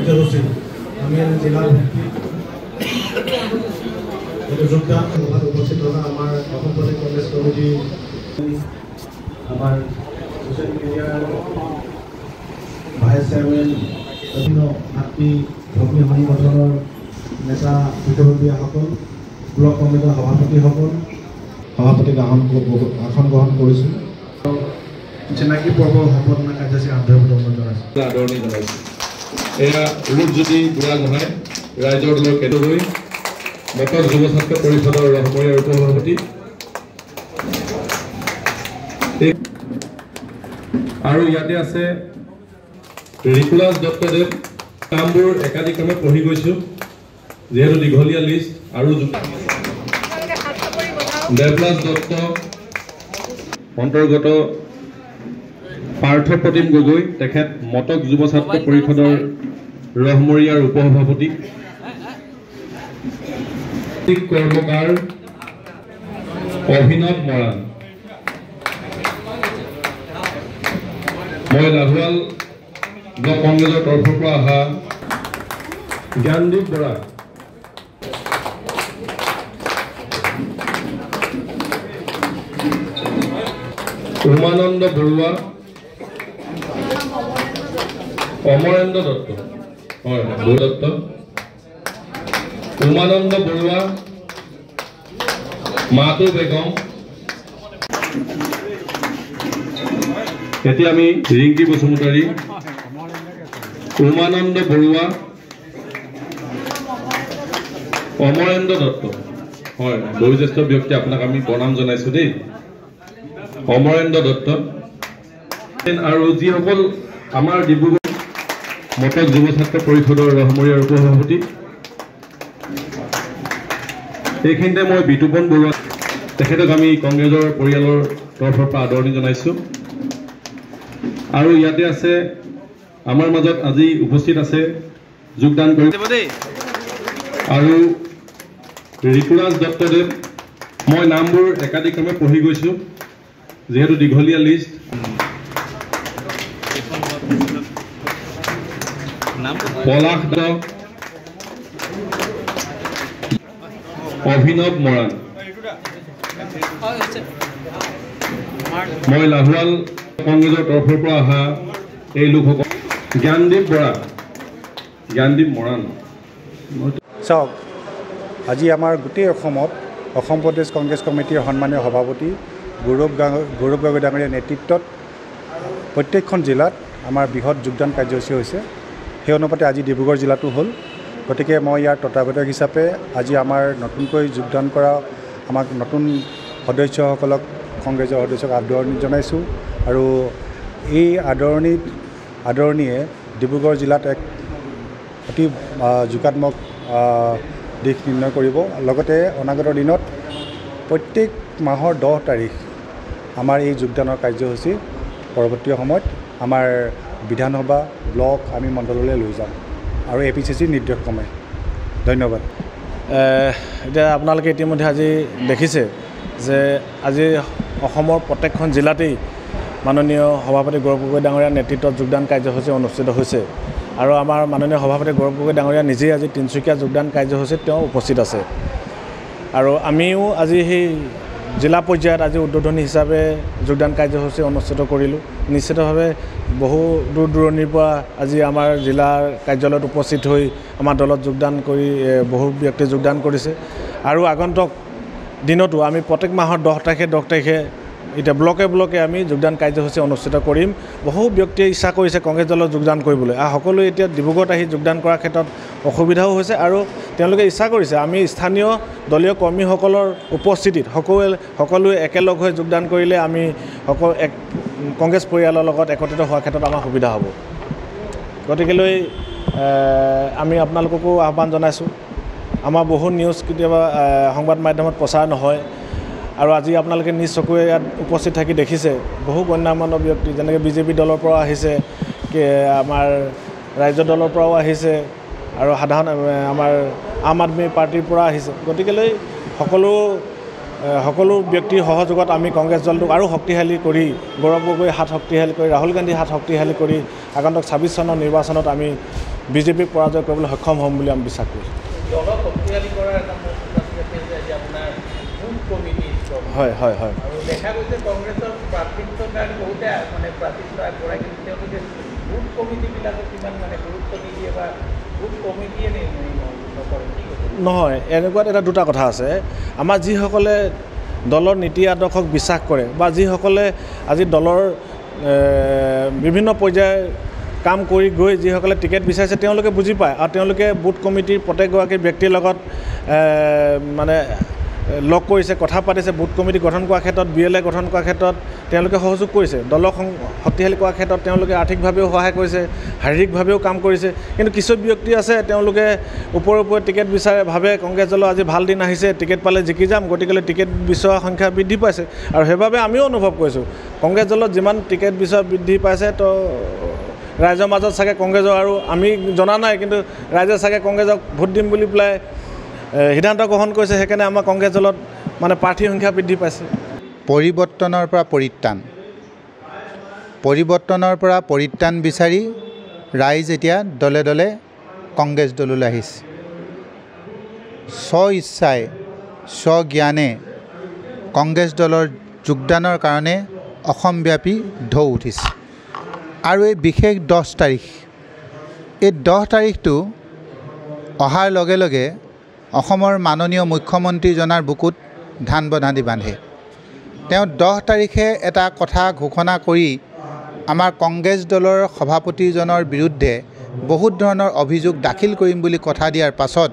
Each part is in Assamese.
কাৰ্যসূচী আমি জিলাৰ যোগদান সভাত উপস্থিত থকা আমাৰ অসম প্ৰদেশ কংগ্ৰেছ কমিটি আমাৰ ছ'চিয়েল মিডিয়াৰ ভাইচ চেয়াৰমেন বিভিন্ন ভাতৃ ভগ্নী সংগঠনৰ নেতা বিতৰবীয়াসকল ব্লক কমিটিৰ সভাপতিসকল সভাপতিক আসন গ্ৰহণ কৰিছোঁ চিনাকি পৰ্ব সম্পন্ন কাৰ্যসূচী আদৰণি জনাইছোঁ এয়া ৰূপজ্যোতি বুঢ়াগোহাঁই ৰাইজৰ দলৰ কেন্দ্ৰলৈ মটক যুৱ ছাত্ৰ পৰিষদৰ ৰহমৰীয়া উপসভাপতি আৰু ইয়াতে আছে ৰিকুলাস দত্তদেৱ কামবোৰ একাধিক্ৰমে পঢ়ি গৈছোঁ যিহেতু দীঘলীয়া লিষ্ট আৰু দেৱলাস দত্ত অন্তৰ্গত পাৰ্থ প্ৰতিম গগৈ তেখেত মটক যুৱ ছাত্ৰ পৰিষদৰ ৰহমৰীয়াৰ উপসভাপতি কৰ্মকাৰ অভিনৱ মৰাণ মই লাহোৱাল ব্লক কংগ্ৰেছৰ তৰফৰ পৰা অহা জ্ঞানদীপ বৰা উমানন্দ বৰুৱা অমৰেন্দ্ৰ দত্ত হয় দত্ত উমানন্দ বৰুৱা মাতু বেগম এতিয়া আমি ৰিংকি বসুমতাৰী উমানন্দ বৰুৱা অমৰেন্দ্ৰ দত্ত হয় বয়োজ্যেষ্ঠ ব্যক্তি আপোনাক আমি প্ৰণাম জনাইছোঁ দেই অমৰেন্দ্ৰ দত্ত আৰু যিসকল আমাৰ ডিব্ৰুগড় মটক যুৱ ছাত্ৰ পৰিষদৰ ৰহমৰীয়াৰ উপসভাপতি এইখিনিতে মই বিতুপন বৰুৱা তেখেতক আমি কংগ্ৰেছৰ পৰিয়ালৰ তৰফৰ পৰা আদৰণি জনাইছোঁ আৰু ইয়াতে আছে আমাৰ মাজত আজি উপস্থিত আছে যোগদান কৰিব আৰু ৰিকুলাস দত্তদেৱ মই নামবোৰ একাধিক্ৰমে পঢ়ি গৈছোঁ যিহেতু দীঘলীয়া লিষ্ট পলাশ দত্ত অভিনৱ মৰাণ মই লাহোৱাল কংগ্ৰেছৰ তৰফৰ পৰা অহা এই লোকসকল জ্ঞানদীপ বৰা জ্ঞানদীপ মৰাণ চাওক আজি আমাৰ গোটেই অসমত অসম প্ৰদেশ কংগ্ৰেছ কমিটিৰ সন্মানীয় সভাপতি গৌৰৱ গগৈ ডাঙৰীয়াৰ নেতৃত্বত প্ৰত্যেকখন জিলাত আমাৰ বৃহৎ যোগদান কাৰ্যসূচী হৈছে সেই অনুপাতে আজি ডিব্ৰুগড় জিলাটো হ'ল গতিকে মই ইয়াৰ তত্ত্বাৱধায়ক হিচাপে আজি আমাৰ নতুনকৈ যোগদান কৰা আমাক নতুন সদস্যসকলক কংগ্ৰেছৰ সদস্যক আদৰণি জনাইছোঁ আৰু এই আদৰণিয়ে ডিব্ৰুগড় জিলাত এক অতি যোগাত্মক দিশ নিৰ্ণয় কৰিব লগতে অনাগত দিনত প্ৰত্যেক মাহৰ 10 তাৰিখ আমাৰ এই যোগদানৰ কাৰ্যসূচী পৰৱৰ্তী সময়ত আমাৰ বিধানসভা ব্লক আমি মণ্ডললৈ লৈ যাম আৰু APCC নিৰ্দেশক্ৰমে ধন্যবাদ এতিয়া আপোনালোকে ইতিমধ্যে আজি দেখিছে যে আজি অসমৰ প্ৰত্যেকখন জিলাতেই মাননীয় সভাপতি গৌৰৱ গগৈ ডাঙৰীয়াৰ নেতৃত্বত যোগদান কাৰ্যসূচী অনুষ্ঠিত হৈছে আৰু আমাৰ মাননীয় সভাপতি গৌৰৱ গগৈ ডাঙৰীয়া নিজেই আজি তিনিচুকীয়া যোগদান কাৰ্যসূচীত তেওঁ উপস্থিত আছে আৰু আমিও আজি সেই জিলা পৰ্যায়ত আজি উদ্বোধনী হিচাপে যোগদান কাৰ্যসূচী অনুষ্ঠিত কৰিলোঁ নিশ্চিতভাৱে বহু দূৰ দূৰণিৰ পৰা আজি আমাৰ জিলাৰ কাৰ্যালয়ত উপস্থিত হৈ আমাৰ দলত যোগদান কৰি বহু ব্যক্তি যোগদান কৰিছে আৰু আগন্তুক দিনতো আমি প্ৰত্যেক মাহৰ 10 তাৰিখে এতিয়া ব্লকে আমি যোগদান কাৰ্যসূচী অনুষ্ঠিত কৰিম বহু ব্যক্তিয়ে ইচ্ছা কৰিছে কংগ্ৰেছ দলত যোগদান কৰিবলৈ আৰু সকলোৱে এতিয়া ডিব্ৰুগড়ত আহি যোগদান কৰাৰ ক্ষেত্ৰত অসুবিধাও হৈছে আৰু তেওঁলোকে ইচ্ছা কৰিছে আমি স্থানীয় দলীয় কৰ্মীসকলৰ উপস্থিতিত সকলোৱে একেলগ হৈ যোগদান কৰিলে আমি কংগ্ৰেছ পৰিয়ালৰ লগত একত্ৰিত হোৱাৰ ক্ষেত্ৰত আমাৰ সুবিধা হ'ব গতিকেলৈ আমি আপোনালোককো আহ্বান জনাইছোঁ আমাৰ বহু নিউজ কেতিয়াবা সংবাদ মাধ্যমত প্ৰচাৰ নহয় আৰু আজি আপোনালোকে নিজ চকুৰে ইয়াত উপস্থিত থাকি দেখিছে বহু গণ্যমান্য ব্যক্তি যেনেকৈ বিজেপি দলৰ পৰা আহিছে আমাৰ ৰাজ্য দলৰ পৰাও আহিছে আৰু সাধাৰণ আমাৰ আম আদমি পাৰ্টিৰ পৰা আহিছে গতিকেলৈ সকলো ব্যক্তিৰ সহযোগত আমি কংগ্ৰেছ দলটোক আৰু শক্তিশালী কৰি গৌৰৱ গগৈ হাত শক্তিশালী কৰি ৰাহুল গান্ধী হাত শক্তিশালী কৰি আগন্তুক 26 চনৰ নিৰ্বাচনত আমি বিজেপিক পৰাজয় কৰিবলৈ সক্ষম হ'ম বুলি আমি বিশ্বাস কৰিছোঁ। দলক শক্তিশালী কৰাৰ এটা আপোনাৰ বুথ কমিটি হয় হয় হয় আৰু দেখা গৈছে কংগ্ৰেছৰ প্ৰাৰ্থিত্বৰ কাৰণে বহুতে মানে প্ৰাৰ্থিত্ব আগবঢ়ায়, কিন্তু তেওঁলোকে বুথ কমিটিবিলাকক কিমান মানে গুৰুত্ব নিদিয়ে বা বুথ কমিটিয়ে নকৰে। নহয়, এনেকুৱাত এটা দুটা কথা আছে। আমাৰ যিসকলে দলৰ নীতি আদৰ্শক বিশ্বাস কৰে বা যিসকলে আজি দলৰ বিভিন্ন পৰ্যায়ৰ কাম কৰি গৈ যিসকলে টিকেট বিচাৰিছে তেওঁলোকে বুজি পায় আৰু তেওঁলোকে বুথ কমিটিৰ প্ৰত্যেকগৰাকী ব্যক্তিৰ লগত মানে লগ কৰিছে, কথা পাতিছে। বুথ কমিটি গঠন কৰাৰ ক্ষেত্ৰত BLA গঠন কৰাৰ ক্ষেত্ৰত তেওঁলোকে সহযোগ কৰিছে। দলক শক্তিশালী কৰাৰ ক্ষেত্ৰত তেওঁলোকে আৰ্থিকভাৱেও সহায় কৰিছে, শাৰীৰিকভাৱেও কাম কৰিছে। কিন্তু কিছু ব্যক্তি আছে তেওঁলোকে ওপৰে টিকেট বিচাৰে, ভাবে কংগ্ৰেছ দলৰ আজি ভাল দিন আহিছে, টিকেট পালে জিকি যাম, গতিকে টিকেট বিচৰাৰ সংখ্যা বৃদ্ধি পাইছে। আৰু সেইবাবে আমিও অনুভৱ কৰিছোঁ কংগ্ৰেছ দলত যিমান টিকেট বিচৰা বৃদ্ধি পাইছে তো ৰাইজৰ মাজত চাগে কংগ্ৰেছৰ, আৰু আমি জনা নাই কিন্তু ৰাইজে চাগে কংগ্ৰেছক ভোট দিম বুলি পেলাই সিদ্ধান্ত গ্ৰহণ কৰিছে। সেইকাৰণে আমাৰ কংগ্ৰেছ দলত মানে প্ৰাৰ্থীৰ সংখ্যা বৃদ্ধি পাইছে। পৰিৱৰ্তনৰ পৰা পৰিত্ৰাণ বিচাৰি ৰাইজ এতিয়া দলে দলে কংগ্ৰেছ দললৈ আহিছে। ইচ্ছাই স্বজ্ঞানে কংগ্ৰেছ দলৰ যোগদানৰ কাৰণে অসমব্যাপী ঢৌ উঠিছে। আৰু এই বিশেষ 10 তাৰিখ, এই 10 তাৰিখটো অহাৰ লগে লগে অসমৰ মাননীয় মুখ্যমন্ত্ৰীজনাৰ বুকুত ধান বধানি বান্ধে। তেওঁ 10 তাৰিখে এটা কথা ঘোষণা কৰি আমাৰ কংগ্ৰেছ দলৰ সভাপতিজনৰ বিৰুদ্ধে বহুত ধৰণৰ অভিযোগ দাখিল কৰিম বুলি কথা দিয়াৰ পাছত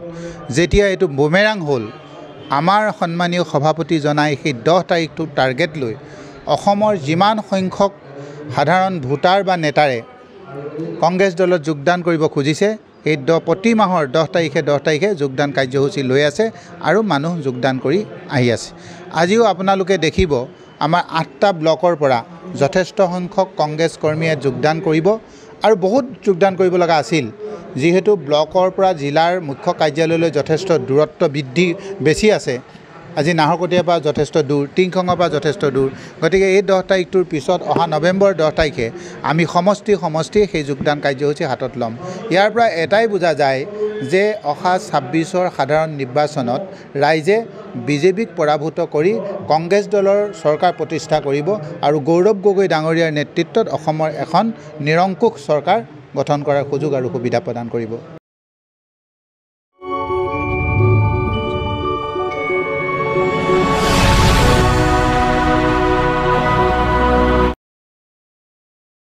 যেতিয়া এইটো বুমেৰাং হ'ল, আমাৰ সন্মানীয় সভাপতিজনাই সেই 10 তাৰিখটো টাৰ্গেট লৈ অসমৰ যিমান সংখ্যক সাধাৰণ ভোটাৰ বা নেতাৰে কংগ্ৰেছ দলত যোগদান কৰিব খুজিছে, এই প্ৰতি মাহৰ 10 তাৰিখে যোগদান কাৰ্যসূচী লৈ আছে আৰু মানুহ যোগদান কৰি আহি আছে। আজিও আপোনালোকে দেখিব আমাৰ 8টা ব্লকৰ পৰা যথেষ্ট সংখ্যক কংগ্ৰেছ কৰ্মীয়ে যোগদান কৰিব আৰু বহুত যোগদান কৰিব লগা আছিল। যিহেতু ব্লকৰ পৰা জিলাৰ মুখ্য কাৰ্যালয়লৈ যথেষ্ট দূৰত্ব বেছি আছে। আজি নাহৰকটীয়াৰ পৰা যথেষ্ট দূৰ, টিংখঙৰ পৰা যথেষ্ট দূৰ। গতিকে এই 10 তাৰিখটোৰ পিছত অহা নৱেম্বৰ 10 তাৰিখে আমি সমষ্টি সেই যোগদান কাৰ্যসূচী হাতত ল'ম। ইয়াৰ পৰা এটাই বুজা যায় যে অহা 26ৰ সাধাৰণ নিৰ্বাচনত ৰাইজে বিজেপিক পৰাভূত কৰি কংগ্ৰেছ দলৰ চৰকাৰ প্ৰতিষ্ঠা কৰিব আৰু গৌৰৱ গগৈ ডাঙৰীয়াৰ নেতৃত্বত অসমৰ এখন নিৰংকুশ চৰকাৰ গঠন কৰাৰ সুযোগ আৰু সুবিধা প্ৰদান কৰিব।